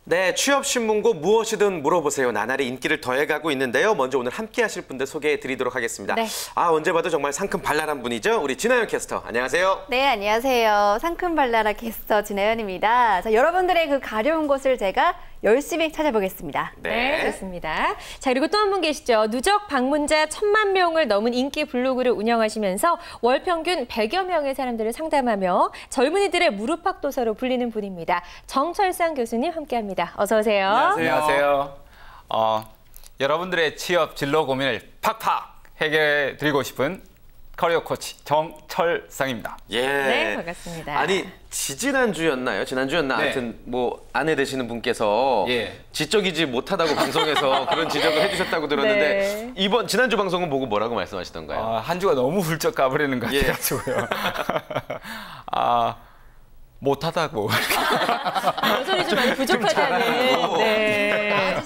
네, 취업신문고 무엇이든 물어보세요. 나날이 인기를 더해가고 있는데요. 먼저 오늘 함께 하실 분들 소개해드리도록 하겠습니다. 네. 언제 봐도 정말 상큼 발랄한 분이죠. 우리 진아연 캐스터, 안녕하세요. 네, 안녕하세요. 상큼 발랄한 캐스터 진아연입니다. 자, 여러분들의 그 가려운 곳을 제가 열심히 찾아보겠습니다. 네, 좋습니다. 자, 그리고 또 한 분 계시죠. 누적 방문자 1000만 명을 넘은 인기 블로그를 운영하시면서 월 평균 100여 명의 사람들을 상담하며 젊은이들의 무릎팍도사로 불리는 분입니다. 정철상 교수님 함께합니다. 어서 오세요. 안녕하세요. 여러분들의 취업 진로 고민을 팍팍 해결해 드리고 싶은 커리어 코치 정철상입니다. 예. 네, 반갑습니다. 아니, 지난주였나요? 지난주였나? 네. 아무튼 뭐 아내 되시는 분께서 지적이지 못하다고 방송에서 그런 지적을 해주셨다고 들었는데 지난주 방송은 보고 뭐라고 말씀하시던가요? 한 주가 너무 훌쩍 가버리는 것 같아가지고요. 못하다고. 요소리 좀 많이 부족하다는. 네.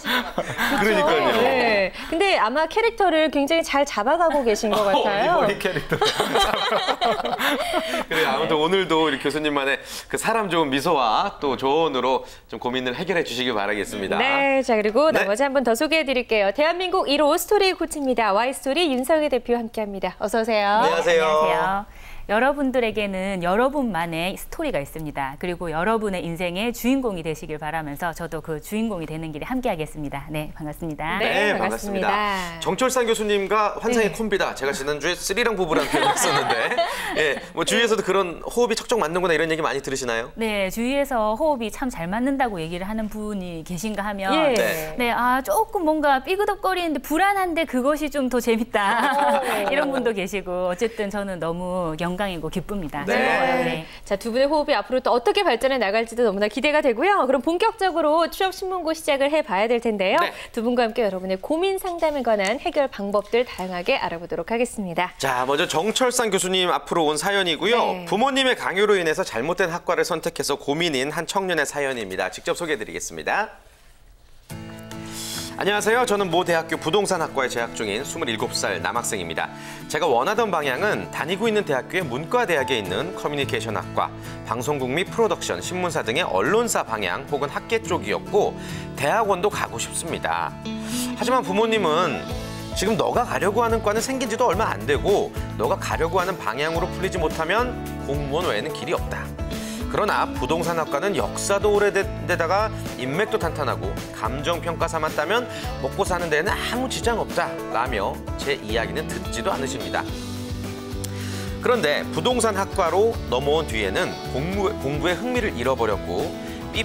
그러니까요. 네. 근데 아마 캐릭터를 굉장히 잘 잡아가고 계신 것 같아요. 이번이 캐릭터. 그래, 아무튼 오늘도 우리 교수님만의 그 사람 좋은 미소와 또 조언으로 좀 고민을 해결해 주시길 바라겠습니다. 네, 자 그리고 나머지 한 분 더 소개해드릴게요. 대한민국 1호 스토리 코치입니다. Y스토리 윤성희 대표 함께합니다. 어서 오세요. 안녕하세요. 안녕하세요. 여러분들에게는 여러분만의 스토리가 있습니다. 그리고 여러분의 인생의 주인공이 되시길 바라면서 저도 그 주인공이 되는 길에 함께하겠습니다. 네, 반갑습니다. 네, 반갑습니다. 정철상 교수님과 환상의 콤비다. 제가 지난주에 쓰리랑 부부라는 표현을 했었는데 뭐 주위에서도 그런 호흡이 척척 맞는구나 이런 얘기 많이 들으시나요? 네, 주위에서 호흡이 참 잘 맞는다고 얘기를 하는 분이 계신가 하면 조금 뭔가 삐그덕거리는데 불안한데 그것이 좀 더 재밌다. 이런 분도 계시고 어쨌든 저는 너무 영광이고 기쁩니다. 네. 자, 두 분의 호흡이 앞으로 또 어떻게 발전해 나갈지도 너무나 기대가 되고요. 그럼 본격적으로 취업신문고 시작을 해봐야 될 텐데요. 두 분과 함께 여러분의 고민 상담에 관한 해결 방법들 다양하게 알아보도록 하겠습니다. 자, 먼저 정철상 교수님 앞으로 온 사연이고요. 부모님의 강요로 인해서 잘못된 학과를 선택해서 고민인 한 청년의 사연입니다. 직접 소개해드리겠습니다. 안녕하세요. 저는 모 대학교 부동산학과에 재학 중인 27살 남학생입니다. 제가 원하던 방향은 다니고 있는 대학교의 문과대학에 있는 커뮤니케이션학과, 방송국 및 프로덕션, 신문사 등의 언론사 방향 혹은 학계 쪽이었고 대학원도 가고 싶습니다. 하지만 부모님은 지금 너가 가려고 하는 과는 생긴 지도 얼마 안 되고 너가 가려고 하는 방향으로 풀리지 못하면 공무원 외에는 길이 없다. 그러나 부동산학과는 역사도 오래된 데다가 인맥도 탄탄하고 감정평가사만 따면 먹고 사는 데는 아무 지장 없다라며 제 이야기는 듣지도 않으십니다. 그런데 부동산학과로 넘어온 뒤에는 공부에 흥미를 잃어버렸고 B+,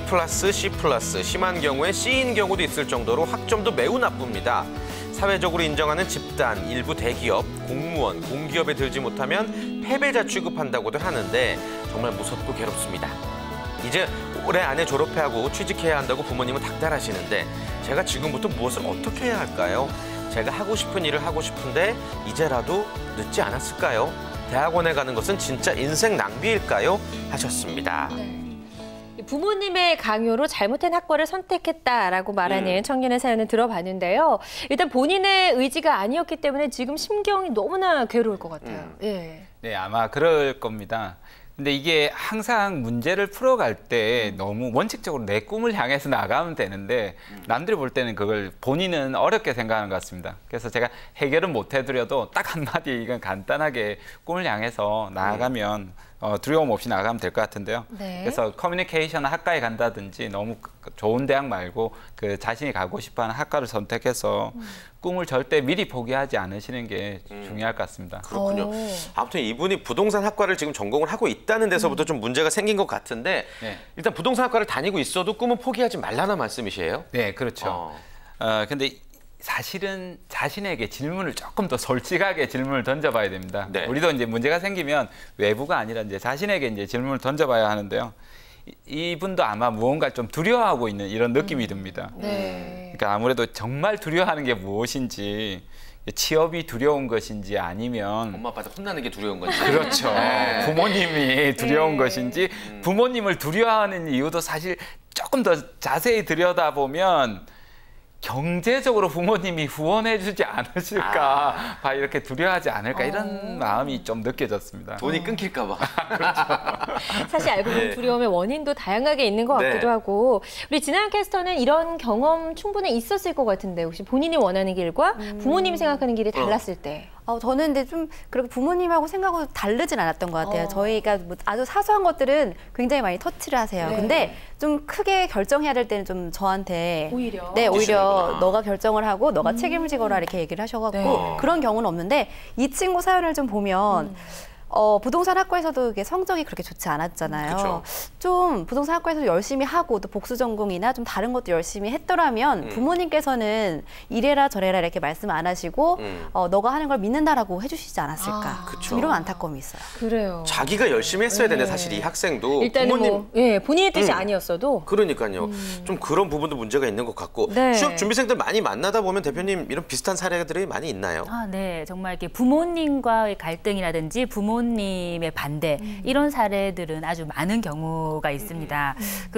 C+, 심한 경우에 C인 경우도 있을 정도로 학점도 매우 나쁩니다. 사회적으로 인정하는 집단, 일부 대기업, 공무원, 공기업에 들지 못하면 패배자 취급한다고도 하는데 정말 무섭고 괴롭습니다. 이제 올해 안에 졸업해야 하고 취직해야 한다고 부모님은 닥달하시는데 제가 지금부터 무엇을 어떻게 해야 할까요? 제가 하고 싶은 일을 하고 싶은데 이제라도 늦지 않았을까요? 대학원에 가는 것은 진짜 인생 낭비일까요? 하셨습니다. 부모님의 강요로 잘못된 학과를 선택했다라고 말하는 청년의 사연을 들어봤는데요. 일단 본인의 의지가 아니었기 때문에 지금 심경이 너무나 괴로울 것 같아요. 네, 아마 그럴 겁니다. 근데 이게 항상 문제를 풀어갈 때 너무 원칙적으로 내 꿈을 향해서 나가면 되는데 남들이 볼 때는 그걸 본인은 어렵게 생각하는 것 같습니다. 그래서 제가 해결은 못 해드려도 딱 한마디 이건 간단하게 꿈을 향해서 나아가면 두려움 없이 나가면 될 것 같은데요. 그래서 커뮤니케이션 학과에 간다든지 너무 좋은 대학 말고 그 자신이 가고 싶어하는 학과를 선택해서 꿈을 절대 미리 포기하지 않으시는 게 중요할 것 같습니다. 그렇군요. 아무튼 이분이 부동산 학과를 지금 전공을 하고 있다는 데서부터 좀 문제가 생긴 것 같은데 일단 부동산 학과를 다니고 있어도 꿈은 포기하지 말라는 말씀이시에요? 네, 그렇죠. 근데 사실은 자신에게 질문을 조금 더 솔직하게 질문을 던져봐야 됩니다. 우리도 이제 문제가 생기면 외부가 아니라 이제 자신에게 이제 질문을 던져봐야 하는데요. 이분도 아마 무언가를 좀 두려워하고 있는 이런 느낌이 듭니다. 그러니까 아무래도 정말 두려워하는 게 무엇인지, 취업이 두려운 것인지 아니면 엄마 아빠한테 혼나는 게 두려운 건지. 그렇죠. 부모님이 두려운 것인지, 부모님을 두려워하는 이유도 사실 조금 더 자세히 들여다보면 경제적으로 부모님이 후원해주지 않으실까, 이렇게 두려워하지 않을까 이런 마음이 좀 느껴졌습니다. 돈이 끊길까 봐. 사실 알고 보면 네. 두려움의 원인도 다양하게 있는 것 같기도 네. 하고 우리 진아연 캐스터는 이런 경험 충분히 있었을 것 같은데 혹시 본인이 원하는 길과 부모님이 생각하는 길이 달랐을 때 저는 근데 좀 그렇게 부모님하고 생각하고 다르진 않았던 것 같아요. 저희가 뭐 아주 사소한 것들은 굉장히 많이 터치를 하세요. 네. 근데 좀 크게 결정해야 될 때는 좀 저한테 오히려? 네, 오히려 주시는구나. 너가 결정을 하고 너가 책임을 지거라 이렇게 얘기를 하셔갖고 네. 그런 경우는 없는데 이 친구 사연을 좀 보면 부동산 학과에서도 이게 성적이 그렇게 좋지 않았잖아요. 그쵸. 좀 부동산 학과에서 열심히 하고 또 복수 전공이나 좀 다른 것도 열심히 했더라면 부모님께서는 이래라 저래라 이렇게 말씀 안 하시고 너가 하는 걸 믿는다라고 해주시지 않았을까. 그쵸. 좀 이런 안타까움이 있어요. 그래요. 자기가 열심히 했어야 되는데 사실 이 학생도 일단은 부모님 본인의 뜻이 아니었어도 그러니까요. 좀 그런 부분도 문제가 있는 것 같고 네. 취업 준비생들 많이 만나다 보면 대표님 이런 비슷한 사례들이 많이 있나요? 네. 정말 이렇게 부모님과의 갈등이라든지 부모님의 반대 이런 사례들은 아주 많은 경우가 있습니다.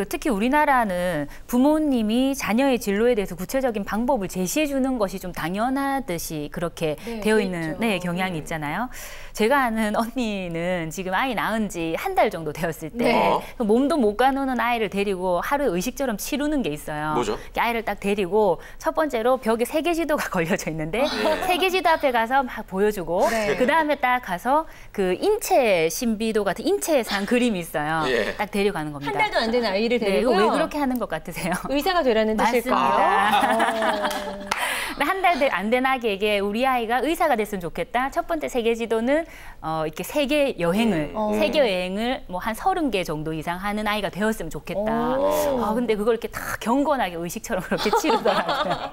특히 우리나라는 부모님이 자녀의 진로에 대해서 구체적인 방법을 제시해 주는 것이 좀 당연하듯이 그렇게 되어 있는 경향이 있잖아요. 제가 아는 언니는 지금 아이 낳은 지 한 달 정도 되었을 때 몸도 못 가누는 아이를 데리고 하루에 의식처럼 치루는 게 있어요. 뭐죠? 아이를 딱 데리고 첫 번째로 벽에 세계지도가 걸려져 있는데 세계지도 앞에 가서 막 보여주고 그다음에 딱 가서 그 인체 신비도 같은 인체상 그림이 있어요. 딱 데려가는 겁니다. 한 달도 안 된 아이를 네, 데리고 이거 왜 그렇게 하는 것 같으세요? 의사가 되라는 뜻일까요? 맞습니다. 한 달 안 된 아기에게 우리 아이가 의사가 됐으면 좋겠다. 첫 번째 세계지도는 이렇게 세계 여행을 세계 여행을 뭐 한 30개 정도 이상 하는 아이가 되었으면 좋겠다. 근데 그걸 이렇게 다 경건하게 의식처럼 그렇게 치르더라고요.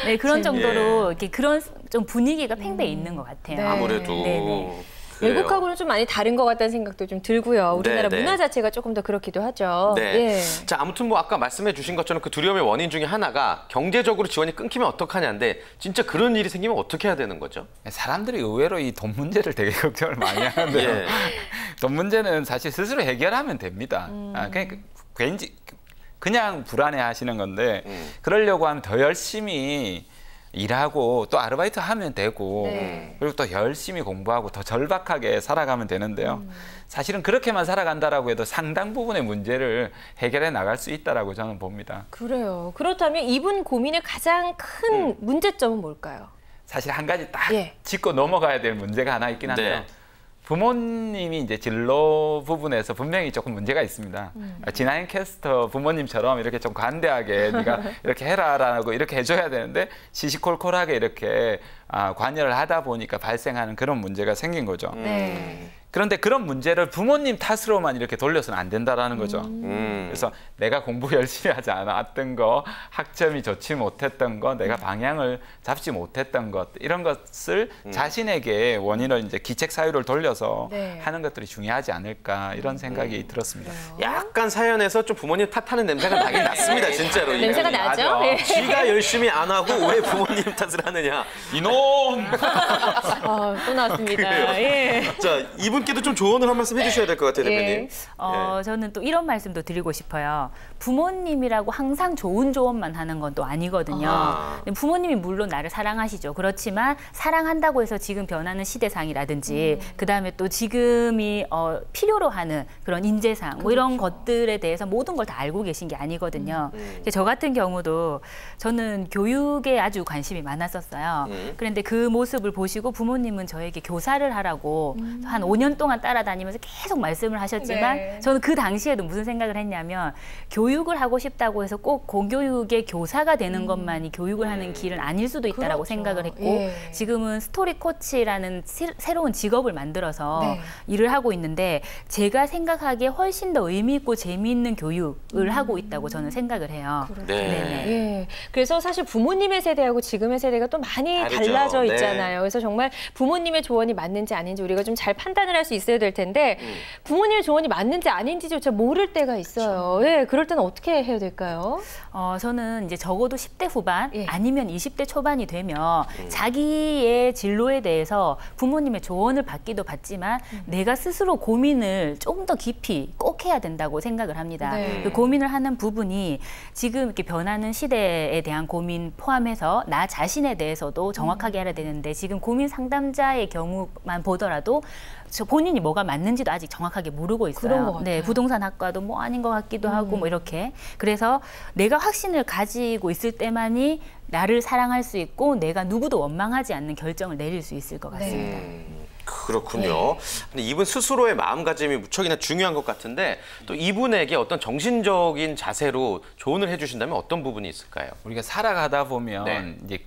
네, 그런 정도로 이렇게 그런 좀 분위기가 팽배해 있는 것 같아요. 네. 아무래도 네네. 그래요. 외국하고는 좀 많이 다른 것 같다는 생각도 좀 들고요. 우리나라 네, 네. 문화 자체가 조금 더 그렇기도 하죠. 네. 예. 자, 아무튼 뭐 아까 말씀해 주신 것처럼 그 두려움의 원인 중에 하나가 경제적으로 지원이 끊기면 어떡하냐인데 진짜 그런 일이 생기면 어떻게 해야 되는 거죠? 사람들이 의외로 이 돈 문제를 되게 걱정을 많이 하는데요. 예. 돈 문제는 사실 스스로 해결하면 됩니다. 그냥 그냥 불안해하시는 건데 그러려고 하면 더 열심히 일하고 또 아르바이트 하면 되고 그리고 또 열심히 공부하고 더 절박하게 살아가면 되는데요. 사실은 그렇게만 살아간다라고 해도 상당 부분의 문제를 해결해 나갈 수 있다라고 저는 봅니다. 그래요. 그렇다면 이분 고민의 가장 큰 문제점은 뭘까요? 사실 한 가지 딱 예. 짚고 넘어가야 될 문제가 하나 있긴 한데요. 네. 부모님이 이제 진로 부분에서 분명히 조금 문제가 있습니다. 진아연 캐스터 부모님처럼 이렇게 좀 관대하게 네가 이렇게 해라라고 이렇게 해줘야 되는데 시시콜콜하게 이렇게 관여를 하다 보니까 발생하는 그런 문제가 생긴 거죠. 그런데 그런 문제를 부모님 탓으로만 이렇게 돌려서는 안 된다라는 거죠. 그래서 내가 공부 열심히 하지 않았던 거, 학점이 좋지 못했던 거, 내가 방향을 잡지 못했던 것 이런 것을 자신에게 원인을 이제 기책 사유를 돌려서 하는 것들이 중요하지 않을까 이런 생각이 들었습니다. 약간 사연에서 좀 부모님 탓하는 냄새가 나긴 났습니다, 진짜로. 냄새가 나죠? 예. 지가 열심히 안 하고 왜 부모님 탓을 하느냐. 이놈! 또 나왔습니다. 그래요. 예. 자, 이분께도 좀 조언을 한 말씀 해주셔야 될 것 같아요, 대표님. 저는 또 이런 말씀도 드리고 싶어요. 부모님이라고 항상 좋은 조언만 하는 건 또 아니거든요. 부모님이 물론 나를 사랑하시죠. 그렇지만 사랑한다고 해서 지금 변하는 시대상이라든지 그다음에 또 지금이 필요로 하는 그런 인재상 뭐 이런 것들에 대해서 모든 걸 다 알고 계신 게 아니거든요. 저 같은 경우도 저는 교육에 아주 관심이 많았었어요. 그런데 그 모습을 보시고 부모님은 저에게 교사를 하라고 한 5년 동안 따라다니면서 계속 말씀을 하셨지만 저는 그 당시에도 무슨 생각을 했냐면 교육을 하고 싶다고 해서 꼭 공교육의 교사가 되는 것만이 교육을 하는 길은 아닐 수도 있다라고 생각을 했고 지금은 스토리 코치라는 새로운 직업을 만들어서 일을 하고 있는데 제가 생각하기에 훨씬 더 의미 있고 재미있는 교육을 하고 있다고 저는 생각을 해요. 예. 그래서 사실 부모님의 세대하고 지금의 세대가 또 많이 다르죠. 달라져 네. 있잖아요. 그래서 정말 부모님의 조언이 맞는지 아닌지 우리가 좀 잘 판단을 판단할 수 있어야 될 텐데 부모님의 조언이 맞는지 아닌지조차 모를 때가 있어요. 예, 그럴 때는 어떻게 해야 될까요? 저는 이제 적어도 10대 후반 아니면 20대 초반이 되면 자기의 진로에 대해서 부모님의 조언을 받기도 받지만 내가 스스로 고민을 조금 더 깊이 꼭 해야 된다고 생각을 합니다. 네. 그 고민을 하는 부분이 지금 이렇게 변하는 시대에 대한 고민 포함해서 나 자신에 대해서도 정확하게 알아야 되는데 지금 고민 상담자의 경우만 보더라도 본인이 뭐가 맞는지도 아직 정확하게 모르고 있어요. 그런 것 같아요. 네, 부동산 학과도 뭐 아닌 것 같기도 하고 뭐 이렇게. 그래서 내가 확신을 가지고 있을 때만이 나를 사랑할 수 있고 내가 누구도 원망하지 않는 결정을 내릴 수 있을 것 같습니다. 그렇군요. 근데 이분 스스로의 마음가짐이 무척이나 중요한 것 같은데 또 이분에게 어떤 정신적인 자세로 조언을 해주신다면 어떤 부분이 있을까요? 우리가 살아가다 보면 이제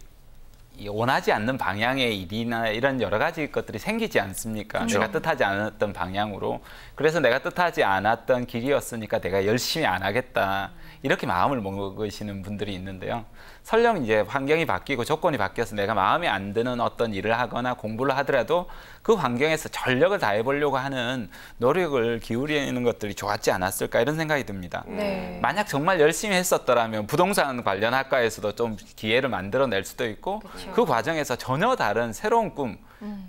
원하지 않는 방향의 일이나 이런 여러 가지 것들이 생기지 않습니까? 그렇죠. 내가 뜻하지 않았던 방향으로. 그래서 내가 뜻하지 않았던 길이었으니까 내가 열심히 안 하겠다. 이렇게 마음을 먹으시는 분들이 있는데요. 설령 이제 환경이 바뀌고 조건이 바뀌어서 내가 마음에 안 드는 어떤 일을 하거나 공부를 하더라도 그 환경에서 전력을 다해보려고 하는 노력을 기울이는 것들이 좋았지 않았을까 이런 생각이 듭니다. 네. 만약 정말 열심히 했었더라면 부동산 관련 학과에서도 좀 기회를 만들어낼 수도 있고 그 과정에서 전혀 다른 새로운 꿈,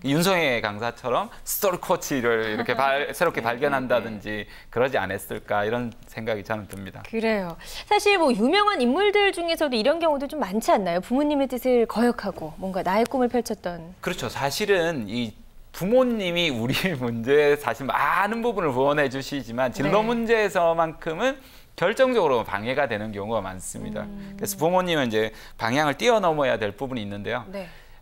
윤성혜 강사처럼 스토리 코치를 이렇게 새롭게 발견한다든지 그러지 않았을까 이런 생각이 저는 듭니다. 그래요. 사실 뭐 유명한 인물들 중에서도 이런 경우도 좀 많지 않나요? 부모님의 뜻을 거역하고 뭔가 나의 꿈을 펼쳤던. 그렇죠. 사실은 이 부모님이 우리 문제에 사실 많은 부분을 후원해 주시지만 진로 문제에서만큼은 결정적으로 방해가 되는 경우가 많습니다. 그래서 부모님은 이제 방향을 뛰어넘어야 될 부분이 있는데요.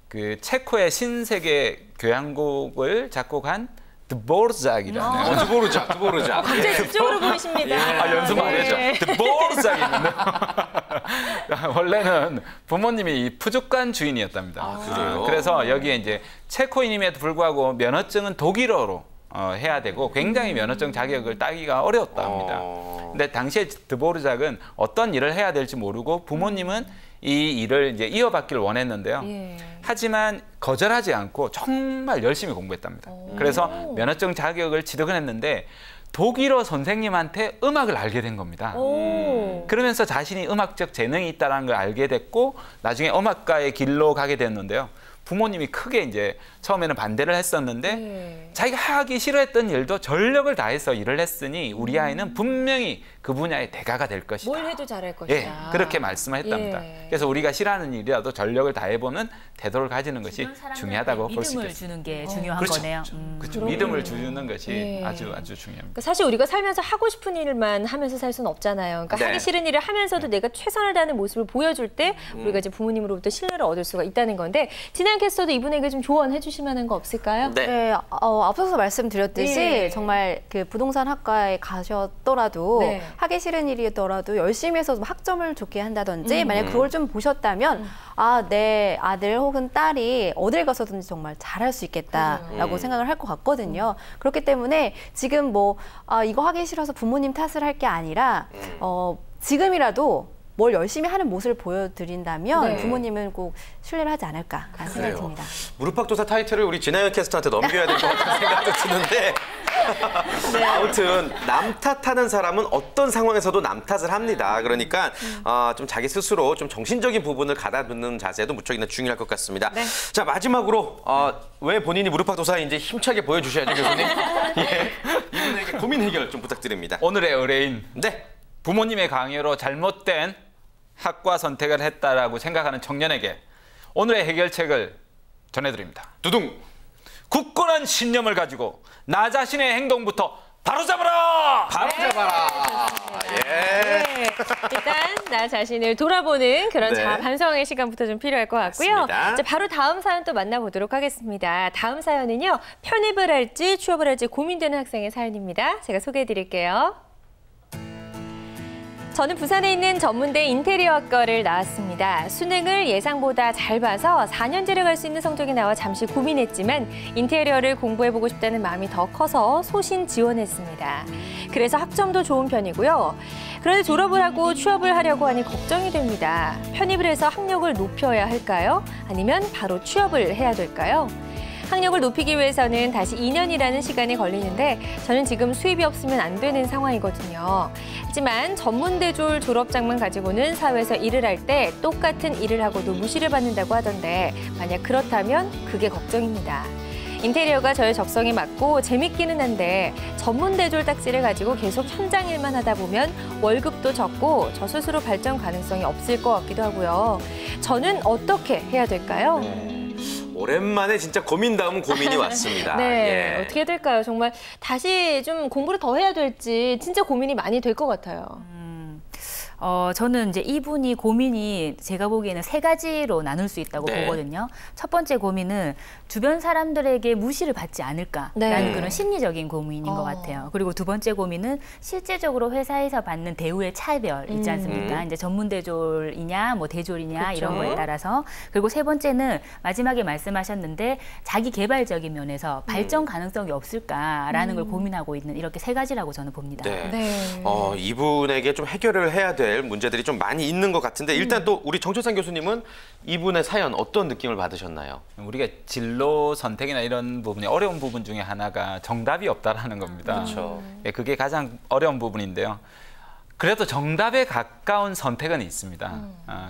그 체코의 신세계 교향곡을 작곡한 드보르작이라는 드보르작. 갑자기 집중으로 보이십니다. 연습 안 했죠. 드보르작이 있는데 원래는 부모님이 이 푸주간 주인이었답니다. 그래요? 그래서 여기에 이제 체코인임에도 불구하고 면허증은 독일어로 해야 되고 굉장히 면허증 자격을 따기가 어려웠다 합니다. 근데 당시에 드보르작은 어떤 일을 해야 될지 모르고 부모님은 이 일을 이제 이어받기를 원했는데요. 하지만 거절하지 않고 정말 열심히 공부했답니다. 그래서 면허증 자격을 취득을 했는데 독일어 선생님한테 음악을 알게 된 겁니다. 그러면서 자신이 음악적 재능이 있다는 걸 알게 됐고 나중에 음악가의 길로 가게 됐는데요. 부모님이 크게 이제 처음에는 반대를 했었는데 자기가 하기 싫어했던 일도 전력을 다해서 일을 했으니 우리 아이는 분명히 그 분야의 대가가 될 것이다. 뭘 해도 잘할 것이다. 예, 그렇게 말씀을 했답니다. 그래서 우리가 싫어하는 일이라도 전력을 다해보는 태도를 가지는 것이 중요하다고 볼 수 있겠습니다. 믿음을 주는 게 중요한 그렇죠. 거네요. 그렇죠. 믿음을 주는 것이 아주 중요합니다. 그러니까 사실 우리가 살면서 하고 싶은 일만 하면서 살 수는 없잖아요. 그러니까 하기 싫은 일을 하면서도 내가 최선을 다하는 모습을 보여줄 때 우리가 이제 부모님으로부터 신뢰를 얻을 수가 있다는 건데 진한 캐스터도 이분에게 좀 조언해 주실 만한 거 없을까요? 네, 앞서서 말씀드렸듯이 정말 그 부동산 학과에 가셨더라도 하기 싫은 일이더라도 열심히 해서 학점을 좋게 한다든지 만약 그걸 좀 보셨다면 내 아들 혹은 딸이 어딜 가서든지 정말 잘할 수 있겠다라고 생각을 할 것 같거든요. 그렇기 때문에 지금 뭐 이거 하기 싫어서 부모님 탓을 할 게 아니라 지금이라도 뭘 열심히 하는 모습을 보여드린다면 부모님은 꼭 신뢰를 하지 않을까라는 생각이 듭니다. 무릎팍도사 타이틀을 우리 진아연 캐스터한테 넘겨야 될 것 같은 생각도 드는데 아무튼 남 탓하는 사람은 어떤 상황에서도 남 탓을 합니다. 그러니까 좀 자기 스스로 좀 정신적인 부분을 가다듬는 자세도 무척이나 중요할 것 같습니다. 자, 마지막으로 왜 본인이 무릎팍도사인지 힘차게 보여주셔야죠, 교수님. 이분에게 고민 해결 좀 부탁드립니다. 오늘의 의뢰인. 부모님의 강요로 잘못된 학과 선택을 했다라고 생각하는 청년에게 오늘의 해결책을 전해드립니다. 두둥! 굳건한 신념을 가지고 나 자신의 행동부터 바로잡아라! 바로잡아라! 일단 나 자신을 돌아보는 그런 자아 반성의 시간부터 좀 필요할 것 같고요. 이제 바로 다음 사연 또 만나보도록 하겠습니다. 다음 사연은요. 편입을 할지 취업을 할지 고민되는 학생의 사연입니다. 제가 소개해드릴게요. 저는 부산에 있는 전문대 인테리어학과를 나왔습니다. 수능을 예상보다 잘 봐서 4년제를 갈 수 있는 성적이 나와 잠시 고민했지만 인테리어를 공부해보고 싶다는 마음이 더 커서 소신 지원했습니다. 그래서 학점도 좋은 편이고요. 그런데 졸업을 하고 취업을 하려고 하니 걱정이 됩니다. 편입을 해서 학력을 높여야 할까요? 아니면 바로 취업을 해야 될까요? 학력을 높이기 위해서는 다시 2년이라는 시간이 걸리는데 저는 지금 수입이 없으면 안 되는 상황이거든요. 하지만 전문대졸 졸업장만 가지고는 사회에서 일을 할 때 똑같은 일을 하고도 무시를 받는다고 하던데 만약 그렇다면 그게 걱정입니다. 인테리어가 저의 적성에 맞고 재밌기는 한데 전문대졸 딱지를 가지고 계속 현장 일만 하다 보면 월급도 적고 저 스스로 발전 가능성이 없을 것 같기도 하고요. 저는 어떻게 해야 될까요? 오랜만에 진짜 고민 다음 고민이 왔습니다. 네, 어떻게 해야 될까요? 정말 다시 좀 공부를 더 해야 될지 진짜 고민이 많이 될 것 같아요. 저는 이제 이분이 고민이 제가 보기에는 3가지로 나눌 수 있다고 보거든요. 첫 번째 고민은 주변 사람들에게 무시를 받지 않을까라는 그런 심리적인 고민인 것 같아요. 그리고 두 번째 고민은 실제적으로 회사에서 받는 대우의 차별 있지 않습니까? 이제 전문대졸이냐, 뭐 대졸이냐 이런 거에 따라서. 그리고 세 번째는 마지막에 말씀하셨는데 자기 개발적인 면에서 발전 가능성이 없을까라는 걸 고민하고 있는 이렇게 3가지라고 저는 봅니다. 이분에게 좀 해결을 해야 될 문제들이 좀 많이 있는 것 같은데 일단 또 우리 정철상 교수님은 이분의 사연 어떤 느낌을 받으셨나요? 우리가 진로 선택이나 이런 부분이 어려운 부분 중에 하나가 정답이 없다라는 겁니다. 그렇죠. 그게 가장 어려운 부분인데요. 그래도 정답에 가까운 선택은 있습니다.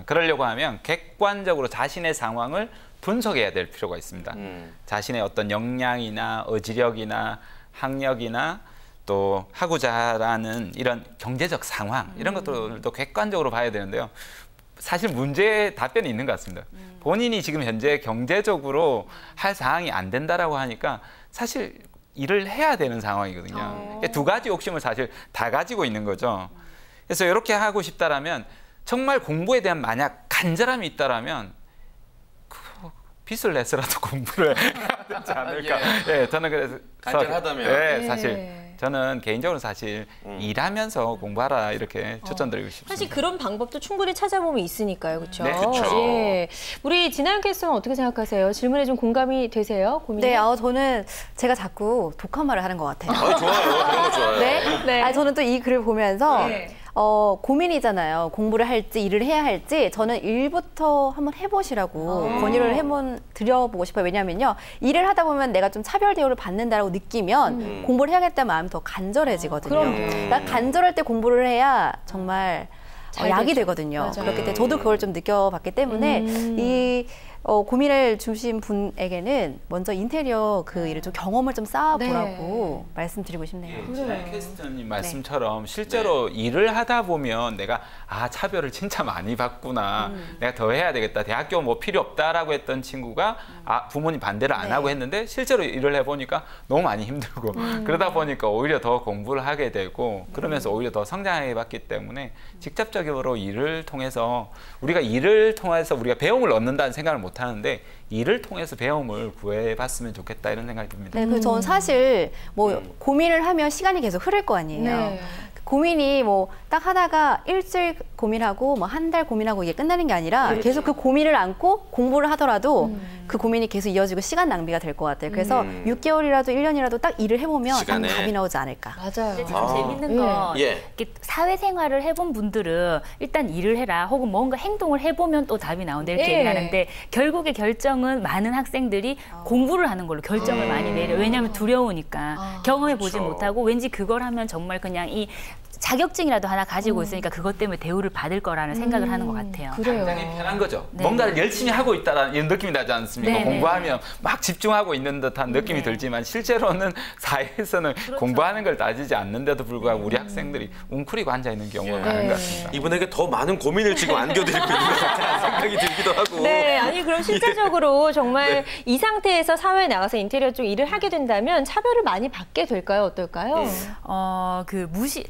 그러려고 하면 객관적으로 자신의 상황을 분석해야 될 필요가 있습니다. 자신의 어떤 역량이나 의지력이나 학력이나 또 하고자 하는 이런 경제적 상황 이런 것들도 객관적으로 봐야 되는데요. 사실 문제의 답변이 있는 것 같습니다. 본인이 지금 현재 경제적으로 할 상황이 안 된다라고 하니까 사실 일을 해야 되는 상황이거든요. 2가지 욕심을 사실 다 가지고 있는 거죠. 그래서 이렇게 하고 싶다라면 정말 공부에 대한 만약 간절함이 있다라면 빚을 내서라도 공부를 해야 되지 않을까. 저는 그래서 간절하다면. 사실. 저는 개인적으로 사실 일하면서 공부하라 이렇게 추천드리고 싶습니다. 사실 그런 방법도 충분히 찾아보면 있으니까요, 그렇죠? 네, 그렇죠. 우리 진아영 캐스터는 어떻게 생각하세요? 질문에 좀 공감이 되세요? 고민이? 네, 저는 제가 자꾸 독한 말을 하는 것 같아요. 좋아요. 그런 거 좋아요. 네. 저는 또 이 글을 보면서 고민이잖아요. 공부를 할지 일을 해야 할지 저는 일부터 한번 해보시라고 권유를 드려보고 싶어요. 왜냐하면요. 일을 하다 보면 내가 좀 차별 대우를 받는다고 느끼면 공부를 해야겠다는 마음이 더 간절해지거든요. 그러니까 간절할 때 공부를 해야 정말 약이 되거든요. 맞아요. 그렇기 때문에 저도 그걸 좀 느껴봤기 때문에 이 고민을 주신 분에게는 먼저 인테리어 그 일을 좀 경험을 좀 쌓아보라고 말씀드리고 싶네요. 진아영 캐스터님 말씀처럼 실제로 일을 하다 보면 내가 차별을 진짜 많이 받구나. 내가 더 해야 되겠다. 대학교 뭐 필요 없다라고 했던 친구가 부모님 반대를 안 하고 했는데 실제로 일을 해보니까 너무 많이 힘들고 그러다 보니까 오히려 더 공부를 하게 되고 그러면서 오히려 더 성장해 봤기 때문에 직접적으로 일을 통해서 우리가 배움을 얻는다는 생각을 못 하는데 일을 통해서 배움을 구해봤으면 좋겠다 이런 생각이 듭니다. 네, 그래서 저는 사실 고민을 하면 시간이 계속 흐를 거 아니에요. 고민이 딱 하다가 일주일 고민하고 한 달 고민하고 이게 끝나는 게 아니라 계속 그 고민을 안고 공부를 하더라도 그 고민이 계속 이어지고 시간 낭비가 될 것 같아요. 그래서 6개월이라도 1년이라도 딱 일을 해보면 딱 답이 나오지 않을까. 맞아요. 근데 참 재밌는 건 이렇게 사회생활을 해본 분들은 일단 일을 해라 혹은 뭔가 행동을 해보면 또 답이 나온다 이렇게 얘기하는데 결국의 결정은 많은 학생들이 공부를 하는 걸로 결정을 많이 내려요. 왜냐하면 두려우니까 경험해보지 못하고 왠지 그걸 하면 정말 그냥 이 자격증이라도 하나 가지고 있으니까 그것 때문에 대우를 받을 거라는 생각을 하는 것 같아요. 굉장히 편한 거죠. 뭔가를 열심히 하고 있다는 이런 느낌이 나지 않습니까? 공부하면 막 집중하고 있는 듯한 느낌이 들지만 실제로는 사회에서는 공부하는 걸 따지지 않는데도 불구하고 우리 학생들이 웅크리고 앉아있는 경우가 많은 것 같습니다. 이분에게 더 많은 고민을 지금 안겨드리고 있는 것 같다는 생각이 들기도 하고. 네, 아니 그럼 실제적으로 정말 이 상태에서 사회에 나가서 인테리어 쪽 일을 하게 된다면 차별을 많이 받게 될까요? 어떨까요?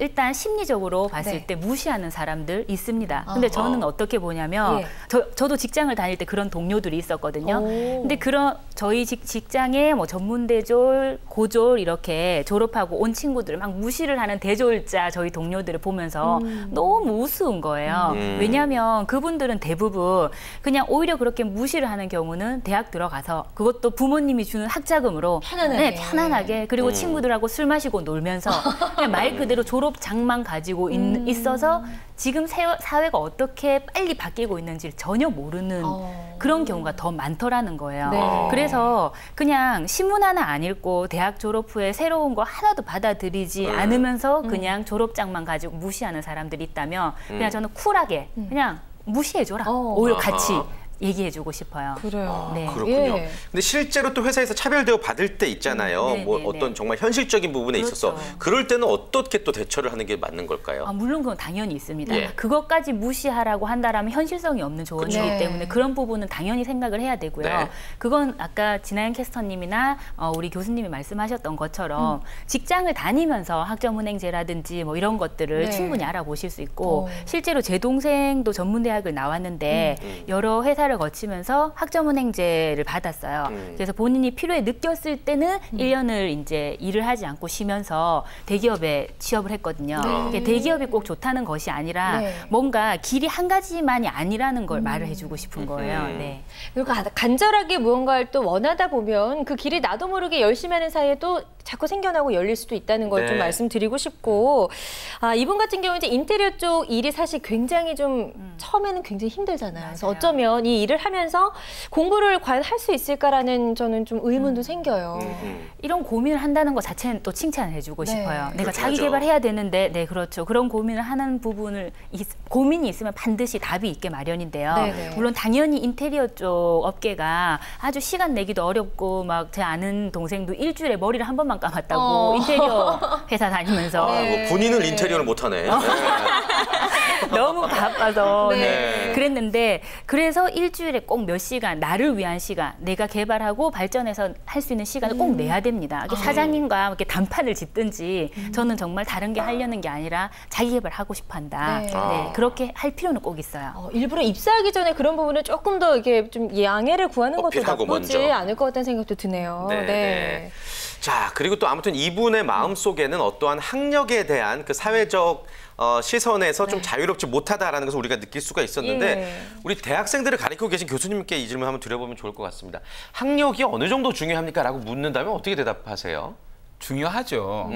일단 심리적으로 봤을 때 무시하는 사람들 있습니다. 근데 저는 어떻게 보냐면 저도 직장을 다닐 때 그런 동료들이 있었거든요. 근데 저희 직장에 전문대졸, 고졸 이렇게 졸업하고 온 친구들을 막 무시를 하는 대졸자 저희 동료들을 보면서 너무 우스운 거예요. 왜냐하면 그분들은 대부분 그냥 오히려 그렇게 무시를 하는 경우는 대학 들어가서 그것도 부모님이 주는 학자금으로 편안하게 그리고 친구들하고 술 마시고 놀면서 그냥 말 그대로 졸업 장만 생각만 가지고 있어서 지금 사회가 어떻게 빨리 바뀌고 있는지 전혀 모르는 그런 경우가 더 많더라는 거예요. 네. 그래서 그냥 신문 하나 안 읽고 대학 졸업 후에 새로운 거 하나도 받아들이지 않으면서 그냥 졸업장만 가지고 무시하는 사람들이 있다면 그냥 저는 쿨하게 그냥 무시해줘라. 오히려 같이 얘기해주고 싶어요. 그래요. 네. 그렇군요. 예. 근데 실제로 또 회사에서 차별 대우 받을 때 있잖아요. 뭐 어떤 정말 현실적인 부분에 있어서 그럴 때는 어떻게 또 대처를 하는 게 맞는 걸까요? 물론 그건 당연히 있습니다. 예. 그것까지 무시하라고 한다라면 현실성이 없는 조언이기 그쵸. 때문에 그런 부분은 당연히 생각을 해야 되고요. 네. 그건 아까 진아연 캐스터님이나 우리 교수님이 말씀하셨던 것처럼 직장을 다니면서 학점은행제라든지 뭐 이런 것들을 네. 충분히 알아보실 수 있고 실제로 제 동생도 전문대학을 나왔는데 여러 회사를 거치면서 학점은행제를 받았어요. 그래서 본인이 필요에 느꼈을 때는 1년을 이제 일을 하지 않고 쉬면서 대기업에 취업을 했거든요. 대기업이 꼭 좋다는 것이 아니라 뭔가 길이 한 가지만이 아니라는 걸 말을 해주고 싶은 거예요. 네. 그리고 간절하게 무언가를 또 원하다 보면 그 길이 나도 모르게 열심히 하는 사이에 또 자꾸 생겨나고 열릴 수도 있다는 걸 좀 네. 말씀드리고 싶고 이분 같은 경우는 이제 인테리어 쪽 일이 사실 굉장히 좀 처음에는 굉장히 힘들잖아요. 그래서 어쩌면 이 일을 하면서 공부를 과연 할 수 있을까라는 저는 좀 의문도 생겨요. 이런 고민을 한다는 것 자체는 또 칭찬해주고 싶어요. 내가 그렇죠. 자기 개발해야 되는데, 네, 그렇죠. 그런 고민을 하는 부분을 고민이 있으면 반드시 답이 있게 마련인데요. 네네. 물론 당연히 인테리어 쪽 업계가 아주 시간 내기도 어렵고 막 제 아는 동생도 일주일에 머리를 한 번만 감았다고 인테리어 회사 다니면서 뭐 본인은 인테리어를 못하네. 너무 바빠서 네. 그랬는데 그래서 일주일에 꼭 몇 시간 나를 위한 시간 내가 개발하고 발전해서 할 수 있는 시간을 꼭 내야 됩니다. 사장님과 이렇게 단판을 짓든지 저는 정말 다른 게 하려는 게 아니라 자기 개발하고 싶어한다. 네, 그렇게 할 필요는 꼭 있어요. 일부러 입사하기 전에 그런 부분을 조금 더 이렇게 좀 양해를 구하는 것도 어필하고 나쁘지 먼저. 않을 것 같다는 생각도 드네요. 네. 자, 그리고 또 아무튼 이분의 마음속에는 어떠한 학력에 대한 그 사회적 시선에서 좀 자유롭지 못하다라는 것을 우리가 느낄 수가 있었는데 우리 대학생들을 가르치고 계신 교수님께 이 질문 한번 드려보면 좋을 것 같습니다. 학력이 어느 정도 중요합니까? 라고 묻는다면 어떻게 대답하세요? 중요하죠.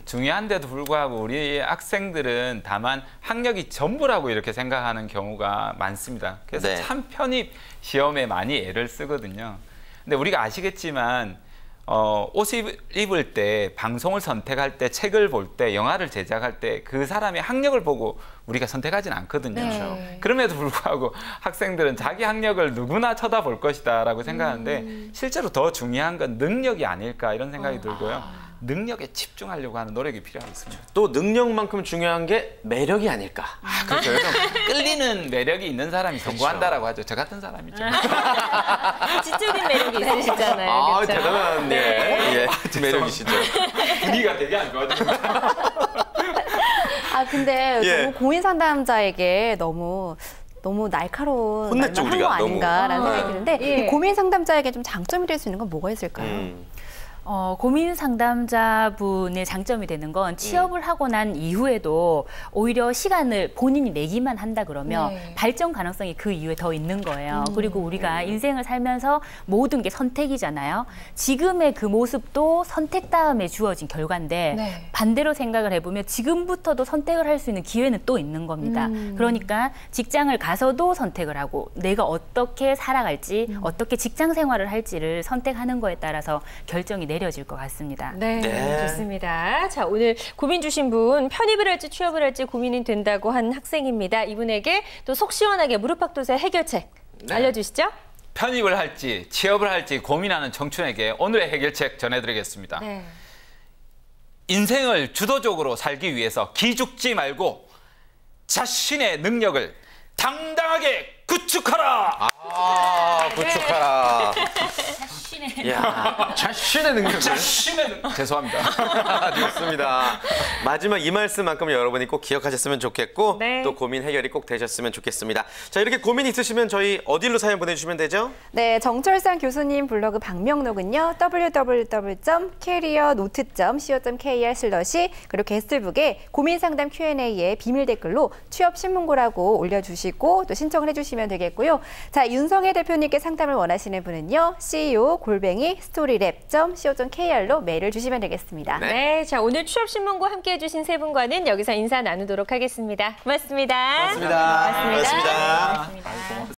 중요한데도 불구하고 우리 학생들은 다만 학력이 전부라고 이렇게 생각하는 경우가 많습니다. 그래서 네. 참 편입 시험에 많이 애를 쓰거든요. 근데 우리가 아시겠지만 옷을 입을 때, 방송을 선택할 때, 책을 볼 때, 영화를 제작할 때 그 사람의 학력을 보고 우리가 선택하지는 않거든요. 네. 그럼에도 불구하고 학생들은 자기 학력을 누구나 쳐다볼 것이다 라고 생각하는데 실제로 더 중요한 건 능력이 아닐까 이런 생각이 들고요. 능력에 집중하려고 하는 노력이 필요하겠습니다. 또 능력만큼 중요한 게 매력이 아닐까? 그렇죠. 끌리는 매력이 있는 사람이 성공한다라고 하죠. 저 같은 사람이죠. 지적인 매력이 있으시잖아요. 아, 그렇죠? 대단한 매력이시죠. 분위기가 되게 안 좋아집니다. 근데 예. 너무 고민 상담자에게 너무 날카로운 혼냈죠, 말만 우리가. 한거 아닌가라는 너무. 생각이 드는데 이 고민 상담자에게 좀 장점이 될 수 있는 건 뭐가 있을까요? 고민 상담자분의 장점이 되는 건 취업을 하고 난 이후에도 오히려 시간을 본인이 내기만 한다 그러면 발전 가능성이 그 이후에 더 있는 거예요. 그리고 우리가 인생을 살면서 모든 게 선택이잖아요. 지금의 그 모습도 선택 다음에 주어진 결과인데 반대로 생각을 해보면 지금부터도 선택을 할 수 있는 기회는 또 있는 겁니다. 그러니까 직장을 가서도 선택을 하고 내가 어떻게 살아갈지 어떻게 직장 생활을 할지를 선택하는 거에 따라서 결정이 내려질 것 같습니다. 네, 좋습니다. 자, 오늘 고민 주신 분 편입을 할지 취업을 할지 고민이 된다고 한 학생입니다. 이분에게 또 속 시원하게 무릎팍도사의 해결책 알려주시죠. 편입을 할지 취업을 할지 고민하는 청춘에게 오늘의 해결책 전해드리겠습니다. 인생을 주도적으로 살기 위해서 기죽지 말고 자신의 능력을 당당하게 구축하라. 구축하라. 자신의 능력을. 죄송합니다. 좋습니다. 마지막 이 말씀만큼 여러분이 꼭 기억하셨으면 좋겠고 또 고민 해결이 꼭 되셨으면 좋겠습니다. 자, 이렇게 고민 있으시면 저희 어디로 사연 보내주시면 되죠? 네, 정철상 교수님 블로그 방명록은요. www.careernote.co.kr/ 그리고 게스트북에 고민상담 Q&A에 비밀 댓글로 취업신문고라고 올려주시고 또 신청을 해주시면 되겠고요. 자, 윤성혜 대표님께 상담을 원하시는 분은요. CEO@ story랩.co.kr로 메일을 주시면 되겠습니다. 네, 자 오늘 취업신문고 함께해 주신 세 분과는 여기서 인사 나누도록 하겠습니다. 고맙습니다. 고맙습니다. 고맙습니다. 고맙습니다.